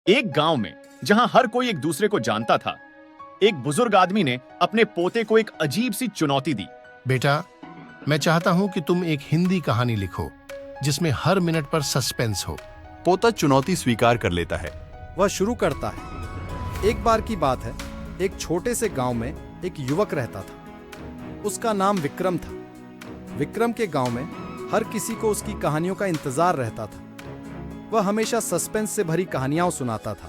एक गांव में जहां हर कोई एक दूसरे को जानता था, एक बुजुर्ग आदमी ने अपने पोते को एक अजीब सी चुनौती दी। बेटा, मैं चाहता हूं कि तुम एक हिंदी कहानी लिखो जिसमें हर मिनट पर सस्पेंस हो। पोता चुनौती स्वीकार कर लेता है। वह शुरू करता है। एक बार की बात है, एक छोटे से गांव में एक युवक रहता था। उसका नाम विक्रम था। विक्रम के गांव में हर किसी को उसकी कहानियों का इंतजार रहता था। वह हमेशा सस्पेंस से भरी कहानियां सुनाता था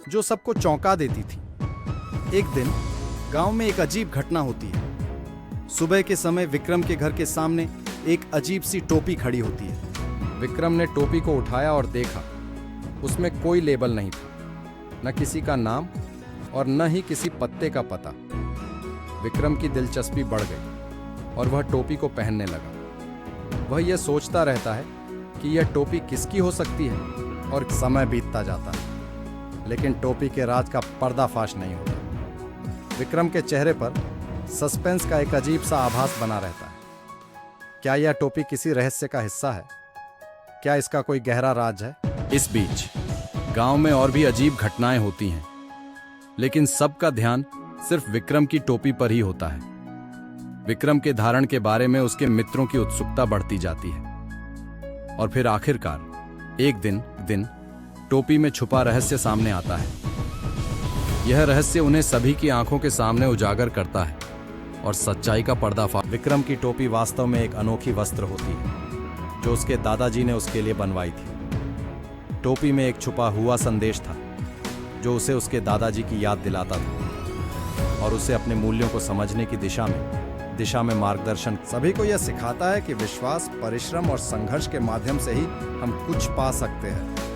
जो सबको चौंका देती थी। एक दिन गांव में एक अजीब घटना होती है। सुबह के समय विक्रम के घर के सामने एक अजीब सी टोपी खड़ी होती है। विक्रम ने टोपी को उठाया और देखा। उसमें कोई लेबल नहीं था, न किसी का नाम और न ही किसी पत्ते का पता। विक्रम की दिलचस्पी बढ़ गई और वह टोपी को पहनने लगा। वह यह सोचता रहता है कि यह टोपी किसकी हो सकती है, और समय बीतता जाता है लेकिन टोपी के राज का पर्दाफाश नहीं होता। विक्रम के चेहरे पर सस्पेंस का एक अजीब सा आभास बना रहता है। क्या यह टोपी किसी रहस्य का हिस्सा है? क्या इसका कोई गहरा राज है? इस बीच गांव में और भी अजीब घटनाएं होती हैं, लेकिन सबका ध्यान सिर्फ विक्रम की टोपी पर ही होता है। विक्रम के धारण के बारे में उसके मित्रों की उत्सुकता बढ़ती जाती है और फिर आखिरकार एक दिन टोपी में छुपा रहस्य सामने आता है। यह रहस्य उन्हें सभी की आंखों के सामने उजागर करता है और सच्चाई का पर्दाफाश। विक्रम की टोपी वास्तव में एक अनोखी वस्त्र होती है जो उसके दादाजी ने उसके लिए बनवाई थी। टोपी में एक छुपा हुआ संदेश था जो उसे उसके दादाजी की याद दिलाता था और उसे अपने मूल्यों को समझने की दिशा में मार्गदर्शन। सभी को यह सिखाता है कि विश्वास, परिश्रम और संघर्ष के माध्यम से ही हम कुछ पा सकते हैं।